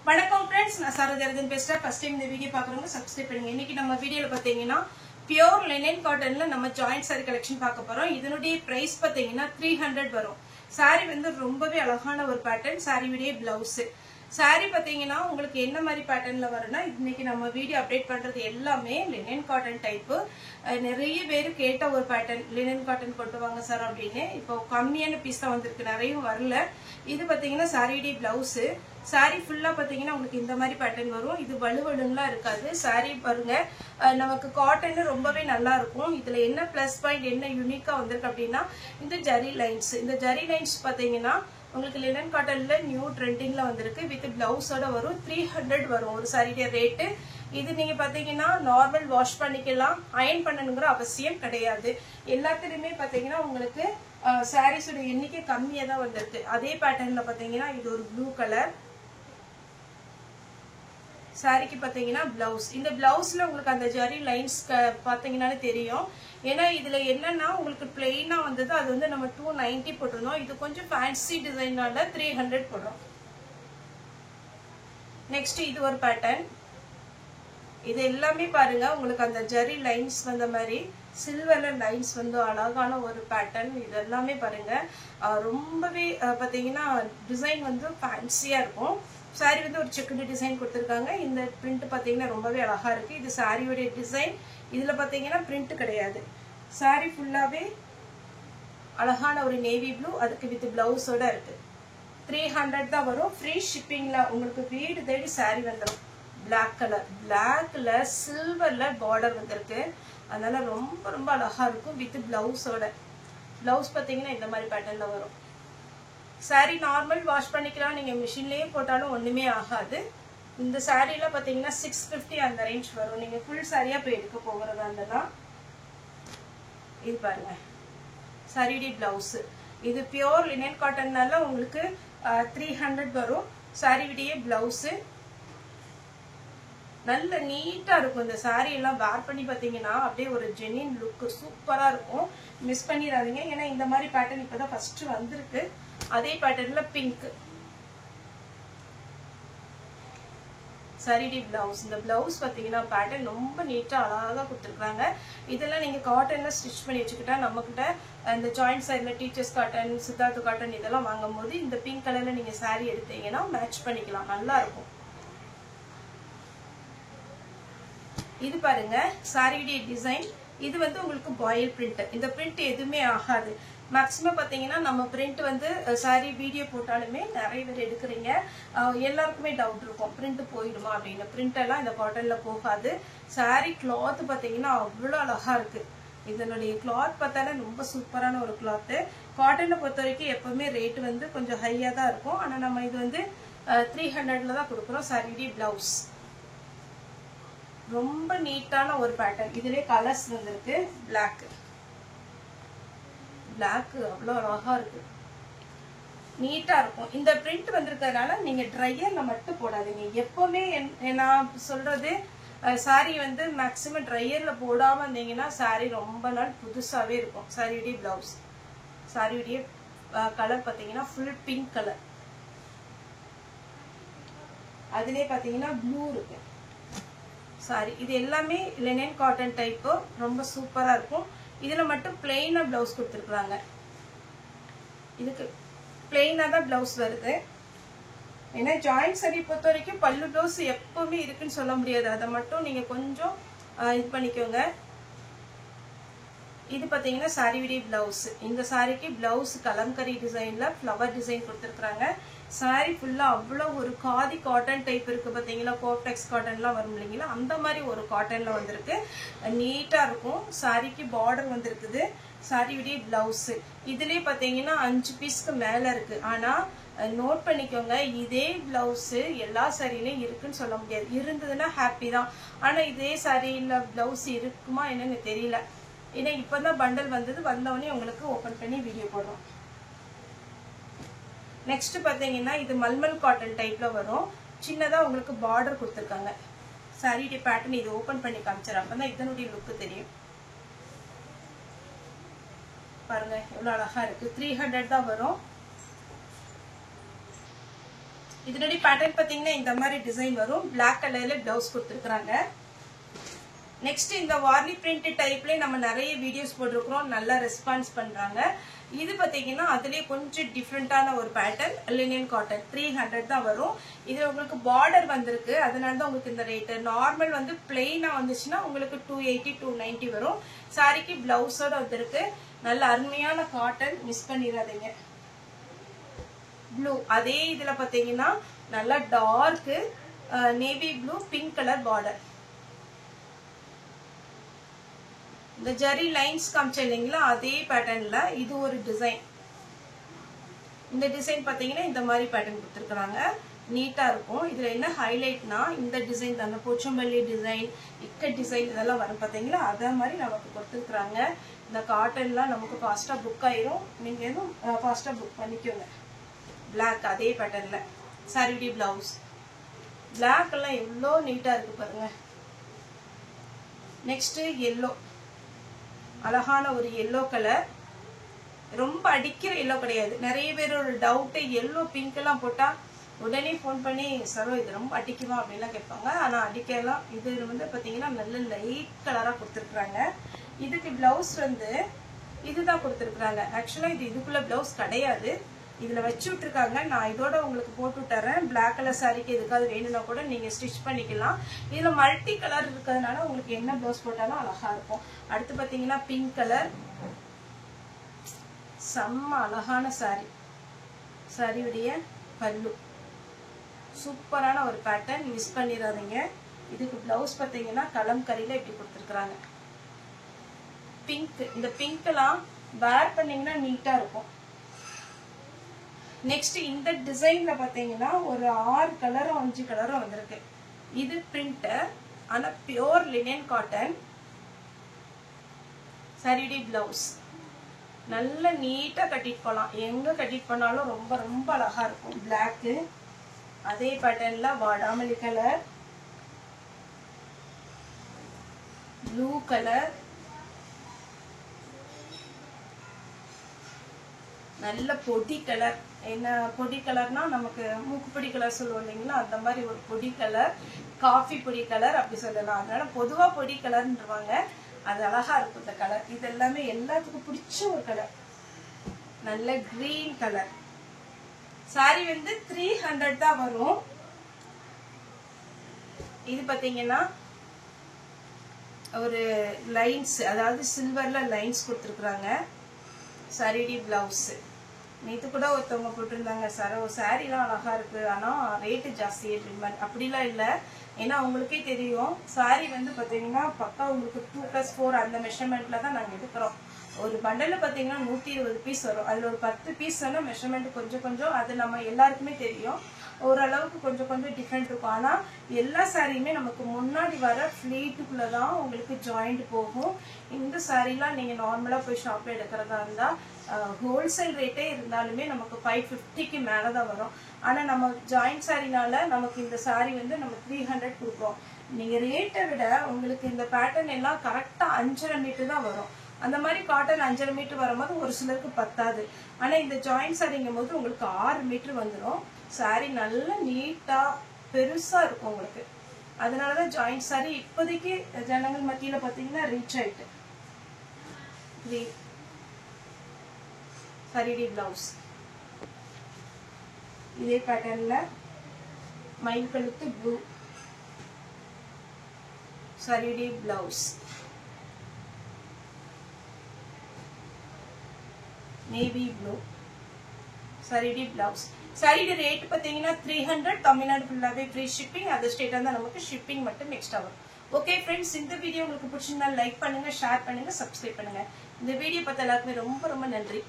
வணக்கம் फ्रेंड्स நான் சரதரதன் பேசுறேன் ஃபர்ஸ்ட் டைம் இந்த வீடியோ பார்க்கறவங்க சப்ஸ்கிரைப் பண்ணுங்க இன்னைக்கு நம்ம வீடியோல பாத்தீங்கன்னா பியூர் லினன் காட்டன்ல நம்ம ஜாயிண்ட் saree கலெக்ஷன் பார்க்க போறோம் இதனுடைய பிரைஸ் பாத்தீங்கன்னா 300 வரும் saree வந்து ரொம்பவே அழகான ஒரு பேட்டர்ன் saree உடைய ப்лауஸ் saree பாத்தீங்கன்னா உங்களுக்கு என்ன மாதிரி பேட்டர்ன்ல வரும்னா இன்னைக்கு நம்ம வீடியோ அப்டேட் பண்றது எல்லாமே லினன் காட்டன் டைப் நிறைய பேர் கேட்ட ஒரு பேட்டர்ன் லினன் காட்டன் கொண்டு வாங்க சார் அப்படினே இப்போ கம்மியான பீஸ் தான் வந்திருக்கு நிறைய வரல இது பாத்தீங்கன்னா saree உடைய ப்лауஸ் saree ஃபுல்லா பாத்தீங்கன்னா உங்களுக்கு இந்த மாதிரி பேட்டர்ன் வரும் இது வலுவலுங்களா இருக்காது saree பாருங்க நமக்கு காட்டன் ரொம்பவே நல்லா இருக்கும் இதுல என்ன ப்ளஸ் பாயிண்ட் என்ன யூனிக்கா வந்திருக்கு அப்படினா இந்த ஜரி லைன்ஸ் பாத்தீங்கன்னா உங்களுக்கு லினன் காட்டன்ல நியூ ட்ரெண்டிங்ல வந்திருக்கு வித் ப்лауஸோட வரும் 300 வரும் ஒரு சாரியோட ரேட் இது நீங்க பாத்தீங்கன்னா நார்மல் வாஷ் பண்ணிக்கலாம் அயர்ன் பண்ணனும்ங்கற அவசியம் கிடையாது எல்லாத்துலயுமே பாத்தீங்கன்னா உங்களுக்கு sarees ஓட எண்ணிக்கை கம்மியா தான் வந்திருக்கு அதே பேட்டர்ன்ல பாத்தீங்கன்னா இது ஒரு ப்ளூ கலர் சாரிக்கு பாத்தீங்கன்னா ப்лауஸ் இந்த ப்лауஸ்ல உங்களுக்கு அந்த ஜரி லைன்ஸ் பாத்தீங்கன்னாலே தெரியும் ஏனா இதுல என்னன்னா உங்களுக்கு ப்ளைனா வந்தது அது வந்து நம்ம 290 போட்டுறோம் இது கொஞ்சம் ஃபேன்சி டிசைனால 300 போடுறோம் நெக்ஸ்ட் இது ஒரு பேட்டர்ன் இது எல்லாமே பாருங்க உங்களுக்கு அந்த ஜரி லைன்ஸ் வந்த மாதிரி சில்வர்ல லைன்ஸ் வந்து அழகான ஒரு பேட்டர்ன் இது எல்லாமே பாருங்க ரொம்பவே பாத்தீங்கன்னா டிசைன் வந்து ஃபேன்சியா இருக்கும் saree வந்து ஒரு செக்குடு டிசைன் கொடுத்திருக்காங்க இந்த print பாத்தீங்கன்னா ரொம்பவே அழகா இருக்கு இது saree உடைய டிசைன் இதுல பாத்தீங்கன்னா print கிடையாது saree ஃபுல்லாவே அழகான ஒரு நேவி ப்ளூ அதுக்கு வித் ப்лауஸோட இருக்கு 300 தான் வரும் ஃப்ரீ ஷிப்பிங்ல உங்களுக்கு வீடு தேடி saree வந்துரும் blackல சில்வர்ல பார்டர் வந்திருக்கு அதனால ரொம்ப ரொம்ப அழகா இருக்கும் வித் ப்лауஸோட ப்лауஸ் பாத்தீங்கன்னா இந்த மாதிரி பேட்டர்ன்ல வரும் saree நார்மல் வாஷ் பண்ணிக்கலாம் நீங்க மெஷின்லயே போட்டாலும் ஒண்ணுமே ஆகாது இந்த சாரீல பாத்தீங்கன்னா 650 அந்த ரேஞ்ச் வரும் நீங்க ফুল சாரியா போய் எடுக்க போறதா இருந்தா இது பாருங்க சாரியோட ப்лауஸ் இது பியூர் லினன் காட்டன்னால உங்களுக்கு 300 வரும் சாரியோட ப்лауஸ் நல்ல நீட்டா இருக்கும் இந்த saree எல்லாம் வேர் பண்ணி பாத்தீங்கன்னா அப்படியே ஒரு ஜெனின் லுக் சூப்பரா இருக்கும் மிஸ் பண்ணிராதீங்க ஏனா இந்த மாதிரி பேட்டர்ன் இப்பதான் ஃபர்ஸ்ட் வந்திருக்கு அதே பேட்டர்ன்ல பிங்க் saree ப்лауஸ் இந்த ப்лауஸ் பாத்தீங்கன்னா பேட்டர்ன் ரொம்ப நீட்டா அழகா கொடுத்திருக்காங்க இதெல்லாம் நீங்க காட்டன்ல ஸ்டிட்ச் பண்ணி வச்சுக்கிட்டா நம்மகிட்ட அந்த ஜாயிண்ட் சைடுல டீச்சர்ஸ் காட்டன் சித்தார்த் காட்டன் இதெல்லாம் வாங்கும்போது இந்த பிங்க் கலர்ல நீங்க saree எடுத்தீங்கன்னா மேட்ச் பண்ணிக்கலாம் நல்லா இருக்கும் இது பாருங்க சாரியோட டிசைன் இது வந்து உங்களுக்கு பாயில் print இந்த print எதுமே ஆகாது மேக்ஸिमम பாத்தீங்கன்னா நம்ம print வந்து சாரி வீடியோ போட்டாலுமே நிறைய பேர் எடுக்கறீங்க எல்லாருக்குமே டவுட் இருக்கும் print போயிடுமா அப்படினா print எல்லாம் இந்த காட்டன்ல போகாது சாரி cloth பாத்தீங்கன்னா அவ்வளவு அழகா இருக்கு இதனுடைய cloth பார்த்தாலே ரொம்ப சூப்பரான ஒரு cloth காட்டன்ல பொறுத்தவரைக்கும் எப்பவுமே ரேட் வந்து கொஞ்சம் ஹையா தான் இருக்கும் ஆனா நம்ம இது வந்து 300ல தான் கொடுக்கிறோம் சாரியோட ப்лауஸ் ரொம்ப நீட்டான ஒரு பேட்டர்ன் இதுலயே கலர்ஸ் வந்திருக்கு black அவ்வளவு அழகா இருக்கு நீட்டா இருக்கும் இந்த print வந்திருக்கிறதுனால நீங்க ட்ரையர்ல மட்டும் போடாதீங்க எப்பவுமே நான் சொல்றது saree வந்து மேக்ஸिमम ட்ரையர்ல போடாம இருந்தீங்கன்னா saree ரொம்ப நாள் புதுசாவே இருக்கும் சாரியோட ப்лауஸ் சாரியோட கலர் பாத்தீங்கன்னா full pink கலர் அதுலயே பாத்தீங்கன்னா ப்ளூ இருக்கு சாரி இது எல்லாமே லினன் காட்டன் டைப் ரொம்ப சூப்பரா இருக்கும் இதுல மட்டும் பிளைனா ப்лауஸ் கொடுத்திருக்காங்க இதுக்கு பிளைனா தான் ப்лауஸ் வருது ஏனா ஜாயிண்ட் saree பொறுத்தவரைக்கும் பல்லு ப்лауஸ் எப்பவுமே இருக்குன்னு சொல்ல முடியாது அத மட்டும் நீங்க கொஞ்சம் இது பண்ணிக்கோங்க இது பாத்தீங்கன்னா சாரியோட ப்лауஸ் இந்த சாரிக்கு ப்лауஸ் கலம்கரி டிசைன்ல ஃப்ளவர் டிசைன் கொடுத்திருக்காங்க saree ஃபுல்லா அவ்வளவு ஒரு காதி காட்டன் டைப் இருக்கு பாத்தீங்களா கோப்டெக்ஸ் காட்டன்லாம் வரும் இல்லீங்களா அந்த மாதிரி ஒரு காட்டன்ல வந்திருக்கு நீட்டா இருக்கும் சாரிக்கு பார்டர் வந்திருக்குது சாரியோட ப்лауஸ் இதுலயே பாத்தீங்கன்னா 5 பீஸ்க்கு மேல இருக்கு ஆனா நோட் பண்ணிக்கோங்க இதே ப்лауஸ் எல்லா சாரியிலயும் இருக்குன்னு சொல்ல முடியாது இருந்ததுன்னா ஹாப்பி தான் ஆனா இதே சாரியில ப்лауஸ் இருக்குமா என்னன்னு தெரியல ஏன்னா இப்பதான் பண்டல் வந்தவனே உங்களுக்கு ஓபன் பண்ணி வீடியோ போடுறோம் நெக்ஸ்ட் பாத்தீங்கன்னா இது மல்மல் காட்டன் டைப்ல வரும் சின்னதா உங்களுக்கு பார்டர் கொடுத்திருக்காங்க சாரியோட பேட்டர்ன் இது ஓபன் பண்ணி காமிச்சறேன் அப்பதான் இதனுடைய லுக் தெரியும் பாருங்க எவ்வளவு அழகா இருக்கு 300 தான் வரும் இதனுடைய பேட்டர்ன் பாத்தீங்கன்னா இந்த மாதிரி டிசைன் வரும். Black கலர்ல பிளவுஸ் கொடுத்திருக்காங்க. நெக்ஸ்ட் இந்த வார்லி பிரிண்ட் டைப்ல நம்ம நிறைய வீடியோஸ் போட்டுருக்கோம், நல்ல ரெஸ்பான்ஸ் பண்றாங்க. இது பாத்தீங்கன்னா அதுலயே கொஞ்சம் டிஃப்ரெண்டான ஒரு பேட்டர்ன், லினன் காட்டன் 300 தான் வரும். இது உங்களுக்கு பார்டர் வந்திருக்கு, அதனால தான் உங்களுக்கு இந்த ரேட். நார்மல் வந்து பிளெயினா வந்துச்சுன்னா உங்களுக்கு 280 290 வரும். சாரிக்கு பிளவுஸோட வந்திருக்கு. நல்ல அருமையான காட்டன், மிஸ் பண்ணிடாதீங்க. ப்ளூ அதே இதுல பாத்தீங்கன்னா நல்லா dark navy blue pink colour border. இந்த ஜரி லைன்ஸ் காமிச்ச இல்லைங்களா, அதே பேட்டர்ன்ல இது ஒரு டிசைன். இந்த டிசைன் பாத்தீங்கன்னா இந்த மாதிரி பேட்டர்ன் கொடுத்துருக்காங்க, நீட்டா இருக்கும். இதுல என்ன ஹைலைட்னா இந்த டிசைன் தான், போச்சம்பள்ளி டிசைன், இக்கட் டிசைன் இதெல்லாம் வரும் பாத்தீங்களா, அதே மாதிரி நமக்கு கொடுத்துருக்காங்க. இந்த காட்டன்லாம் நமக்கு ஃபாஸ்டா புக் ஆயிரும், நீங்க எதுவும் ஃபாஸ்டா புக் பண்ணிக்கோங்க. Black அதே பேட்டர்ன்ல சாரி பிளவுஸ். Black எல்லாம் எவ்வளோ நீட்டா இருக்கு பாருங்க. நெக்ஸ்ட் எல்லோ, அழகான ஒரு எல்லோ கலர், ரொம்ப அடிக்கிற எல்லோ கிடையாது. நிறைய பேர் ஒரு டவுட், எல்லோ பிங்க் எல்லாம் போட்டா உடனே போன் பண்ணி சரோ இது ரொம்ப அடிக்குமா அப்படின்லாம் கேட்பாங்க. ஆனா அடிக்கலாம். இது வந்து பாத்தீங்கன்னா நல்ல லைட் கலரா கொடுத்துருக்காங்க. இதுக்கு பிளவுஸ் வந்து இதுதான் கொடுத்துருக்காங்க. ஆக்சுவலா இது இதுக்குள்ள பிளவுஸ் கிடையாது, இதுல வச்சு விட்டுருக்காங்க. நான் இதோட உங்களுக்கு போட்டு விட்டுறேன். பிளாக் கலர் சாரிக்கு எதுக்காவது வேணும்னா கூட நீங்க ஸ்டிச் பண்ணிக்கலாம். இதுல மல்டி கலர் இருக்கிறதுனால உங்களுக்கு என்ன பிளவுஸ் போட்டாலும் அழகா இருக்கும். அடுத்து பாத்தீங்கன்னா பிங்க் கலர், செம்ம அழகான சாரி. சாரியுடைய பல்லு சூப்பரான ஒரு பேட்டர்ன், மிஸ் பண்ணிடாதீங்க. இதுக்கு பிளவுஸ் பாத்தீங்கன்னா கலம்கரியில இப்படி கொடுத்துருக்காங்க. பிங்க், இந்த பிங்க் எல்லாம் வேர் பண்ணீங்கன்னா நீட்டா இருக்கும். நெக்ஸ்ட் இந்த டிசைன்ல பாத்தீங்கன்னா ஒரு 6 கலரும் 5 கலரும் வந்திருக்கு. இது பிரிண்ட், ஆனா பியூர் லினன் காட்டன். சாரியுடைய பிளவுஸ் நல்ல நீட்டா கட்டிட்டு போலாம், எங்க கட்டிட்டு போனாலும் ரொம்ப ரொம்ப அழகா இருக்கும். பிளாக் அதே பேட்டர்ன்ல வாடாமல்லி கலர், ப்ளூ கலர், நல்ல பொடி கலர். என்ன பொடி கலர்னா நமக்கு மூக்கு பொடி கலர் சொல்லுவோம் இல்லைங்களா, அந்த மாதிரி ஒரு பொடி கலர், காஃபி பொடி கலர் அப்படி சொல்லலாம். அதனால பொதுவா பொடி கலர்ன்றவாங்க, அது அழகா இருக்கும் இந்த கலர். இது எல்லாமே எல்லாத்துக்கும் பிடிச்ச ஒரு கலர், நல்ல கிரீன் கலர். சாரி வந்து 300 தான் வரும். இது பாத்தீங்கன்னா ஒரு லைன்ஸ், அதாவது சில்வர்ல லைன்ஸ் கொடுத்துருக்காங்க. Sorry blouse. நேற்று கூட ஒருத்தவங்க போட்டிருந்தாங்க, சாரிலாம் அழகா இருக்கு ஆனா ரேட்டு ஜாஸ்தி அப்படிலாம் இல்லை. ஏன்னா உங்களுக்கே தெரியும் சாரி வந்து பாத்தீங்கன்னா பக்கா உங்களுக்கு 2+4 அந்த மெஷர்மெண்ட்ல தான் நாங்க எடுக்கிறோம். ஒரு பண்டல்ல பாத்தீங்கன்னா 120 பீஸ் வரும். அதுல ஒரு 10 பீஸ் வேணா மெஷர்மெண்ட் கொஞ்சம் கொஞ்சம், அது நம்ம எல்லாருக்குமே தெரியும், ஓரளவுக்கு கொஞ்சம் கொஞ்சம் டிஃப்ரெண்ட் இருக்கும். ஆனா எல்லா சாரியுமே நமக்கு முன்னாடி வர ஃபிளீட்டுக்குள்ளதான் உங்களுக்கு ஜாயிண்ட் போகும். இந்த சாரிலாம் நீங்க நார்மலா போய் ஷாப்ல எடுக்கிறதா இருந்தா ஹோல்சேல் ரேட்டே இருந்தாலுமே நமக்கு 550க்கு மேலதான் வரும். ஆனா நம்ம ஜாயிண்ட் சாரினால நமக்கு இந்த சாரி வந்து நம்ம 300 கொடுப்போம். நீங்க ரேட்டை விட உங்களுக்கு இந்த பேட்டர்ன் எல்லாம் கரெக்டா 5.5 மீட்டர் தான் வரும். அந்த மாதிரி காட்டன் 5.5 மீட்டர் வரும்போது ஒரு சிலருக்கு பத்தாது. ஆனா இந்த ஜாயிண்ட் சாரிங்கும் போது உங்களுக்கு 6 மீட்டர் வந்துடும். சாரி நல்ல நீட்டா பெருசா இருக்கும் உங்களுக்கு. அதனாலதான் ஜாயிண்ட் சாரி இப்போதைக்கு ஜனங்கள் மத்தியில பாத்தீங்கன்னா ரீச் ஆயிட்டு. சாரி பிளவுஸ் இதே பேட்டர்ன்ல மயில் கழுத்து blue. Sorry blouse navy blue. Sorry blouse. Sorry rate பாத்தீங்கன்னா 300. தமிழ்நாடு ஃபுல்லாவே ஃப்ரீ ஷிப்பிங். அதர் ஸ்டேட்டா தான் நமக்கு ஷிப்பிங் மட்டும் எக்ஸ்ட்ரா வரும். ஓகே ஃப்ரெண்ட்ஸ், இந்த வீடியோ உங்களுக்கு பிடிச்சிருந்தா லைக் பண்ணுங்க, ஷேர் பண்ணுங்க, சப்ஸ்கிரைப் பண்ணுங்க. இந்த வீடியோ பார்த்த எல்லாருக்குமே ரொம்ப ரொம்ப நன்றி.